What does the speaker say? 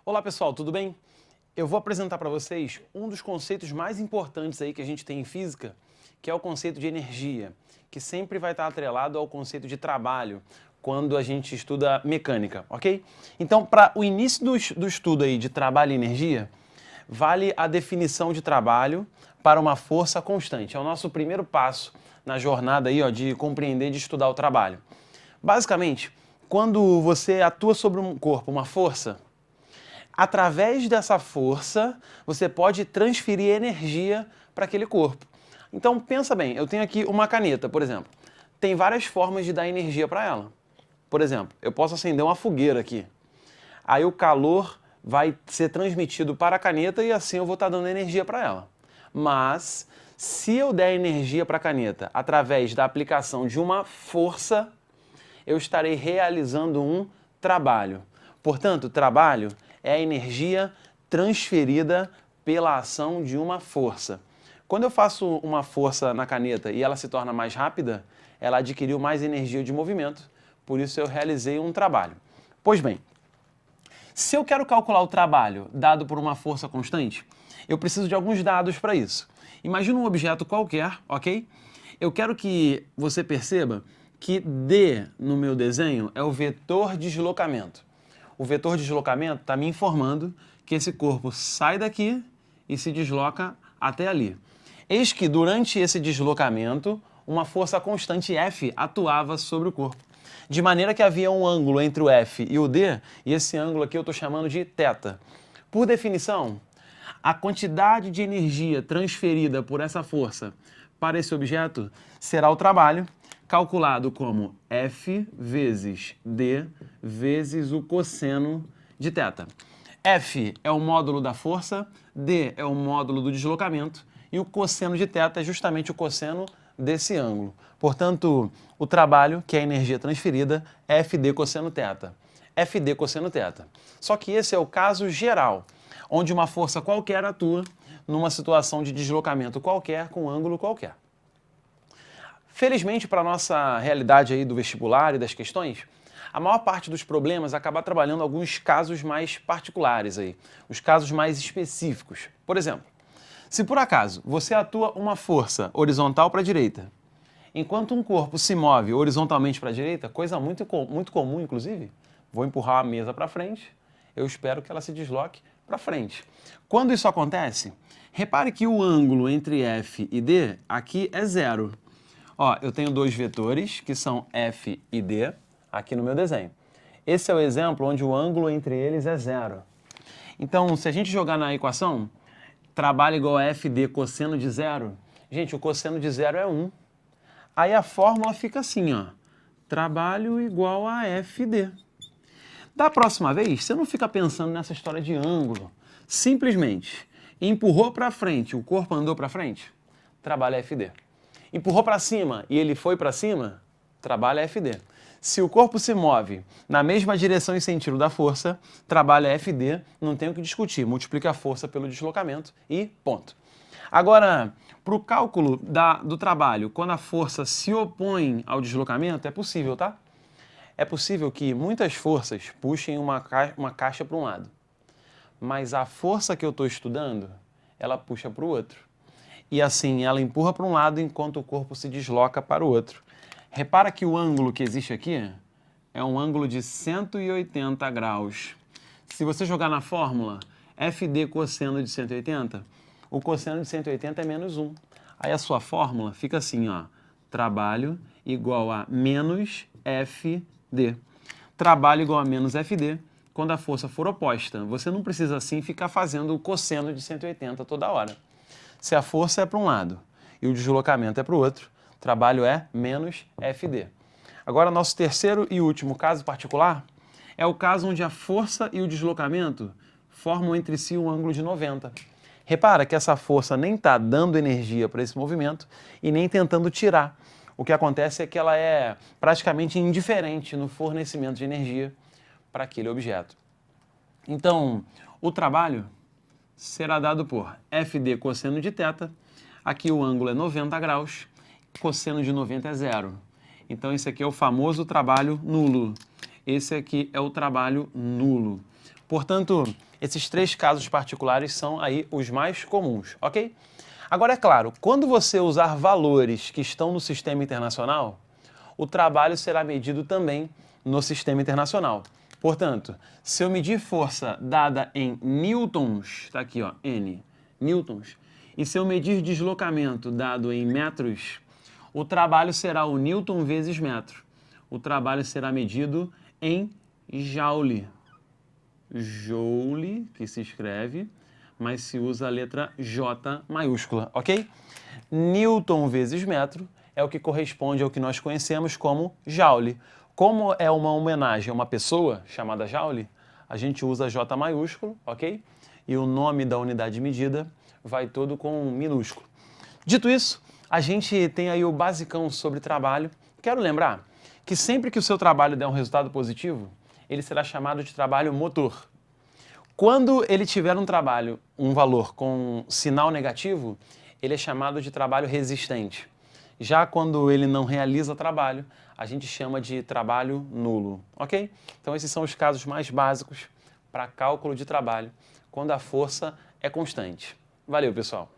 Olá pessoal, tudo bem? Eu vou apresentar para vocês um dos conceitos mais importantes aí que a gente tem em física, que é o conceito de energia, que sempre vai estar atrelado ao conceito de trabalho, quando a gente estuda mecânica, ok? Então, para o início do estudo aí de trabalho e energia, vale a definição de trabalho para uma força constante. É o nosso primeiro passo na jornada aí, de compreender, de estudar o trabalho. Basicamente, quando você atua sobre um corpo, uma força, através dessa força, você pode transferir energia para aquele corpo. Então, pensa bem, eu tenho aqui uma caneta, por exemplo. Tem várias formas de dar energia para ela. Por exemplo, eu posso acender uma fogueira aqui. Aí o calor vai ser transmitido para a caneta e assim eu vou estar dando energia para ela. Mas, se eu der energia para a caneta através da aplicação de uma força, eu estarei realizando um trabalho. Portanto, trabalho é a energia transferida pela ação de uma força. Quando eu faço uma força na caneta e ela se torna mais rápida, ela adquiriu mais energia de movimento, por isso eu realizei um trabalho. Pois bem, se eu quero calcular o trabalho dado por uma força constante, eu preciso de alguns dados para isso. Imagina um objeto qualquer, ok? Eu quero que você perceba que D no meu desenho é o vetor de deslocamento. O vetor de deslocamento está me informando que esse corpo sai daqui e se desloca até ali. Eis que durante esse deslocamento, uma força constante F atuava sobre o corpo. De maneira que havia um ângulo entre o F e o D, e esse ângulo aqui eu estou chamando de θ. Por definição, a quantidade de energia transferida por essa força para esse objeto será o trabalho, calculado como F vezes D vezes o cosseno de θ. F é o módulo da força, D é o módulo do deslocamento e o cosseno de θ é justamente o cosseno desse ângulo. Portanto, o trabalho, que é a energia transferida, é FD cosseno θ. FD cosseno θ. Só que esse é o caso geral, onde uma força qualquer atua numa situação de deslocamento qualquer com ângulo qualquer. Felizmente, para a nossa realidade aí do vestibular e das questões, a maior parte dos problemas acaba trabalhando alguns casos mais particulares aí, os casos mais específicos. Por exemplo, se por acaso você atua uma força horizontal para a direita, enquanto um corpo se move horizontalmente para a direita, coisa muito comum, inclusive, vou empurrar a mesa para frente, eu espero que ela se desloque para frente. Quando isso acontece, repare que o ângulo entre F e D aqui é zero. Eu tenho dois vetores, que são F e D, aqui no meu desenho. Esse é o exemplo onde o ângulo entre eles é zero. Então, se a gente jogar na equação, trabalho igual a FD cosseno de zero, gente, o cosseno de zero é 1. Aí a fórmula fica assim, trabalho igual a FD. Da próxima vez, você não fica pensando nessa história de ângulo. Simplesmente, empurrou para frente, o corpo andou para frente, trabalho é FD. Empurrou para cima e ele foi para cima, trabalho é FD. Se o corpo se move na mesma direção e sentido da força, trabalho é FD, não tem o que discutir, multiplica a força pelo deslocamento e ponto. Agora, para o cálculo do trabalho, quando a força se opõe ao deslocamento, é possível, tá? É possível que muitas forças puxem uma caixa para um lado, mas a força que eu estou estudando, ela puxa para o outro. E assim, ela empurra para um lado enquanto o corpo se desloca para o outro. Repara que o ângulo que existe aqui é um ângulo de 180 graus. Se você jogar na fórmula FD cosseno de 180, o cosseno de 180 é menos 1. Aí a sua fórmula fica assim, trabalho igual a menos FD. Trabalho igual a menos FD quando a força for oposta. Você não precisa assim ficar fazendo o cosseno de 180 toda hora. Se a força é para um lado e o deslocamento é para o outro, trabalho é menos FD. Agora, nosso terceiro e último caso particular é o caso onde a força e o deslocamento formam entre si um ângulo de 90. Repara que essa força nem está dando energia para esse movimento e nem tentando tirar. O que acontece é que ela é praticamente indiferente no fornecimento de energia para aquele objeto. Então, o trabalho será dado por FD cosseno de θ, aqui o ângulo é 90 graus, cosseno de 90 é zero. Então esse aqui é o famoso trabalho nulo. Esse aqui é o trabalho nulo. Portanto, esses 3 casos particulares são aí os mais comuns, ok? Agora, é claro, quando você usar valores que estão no sistema internacional, o trabalho será medido também no sistema internacional. Portanto, se eu medir força dada em newtons, está aqui, ó, N, newtons, e se eu medir deslocamento dado em metros, o trabalho será o newton vezes metro. O trabalho será medido em joule. Joule, que se escreve, mas se usa a letra J maiúscula, ok? Newton vezes metro é o que corresponde ao que nós conhecemos como joule. Como é uma homenagem a uma pessoa chamada Joule, a gente usa J maiúsculo, ok? E o nome da unidade de medida vai todo com minúsculo. Dito isso, a gente tem aí o basicão sobre trabalho. Quero lembrar que sempre que o seu trabalho der um resultado positivo, ele será chamado de trabalho motor. Quando ele tiver um valor com sinal negativo, ele é chamado de trabalho resistente. Já quando ele não realiza trabalho, a gente chama de trabalho nulo, ok? Então esses são os casos mais básicos para cálculo de trabalho, quando a força é constante. Valeu, pessoal!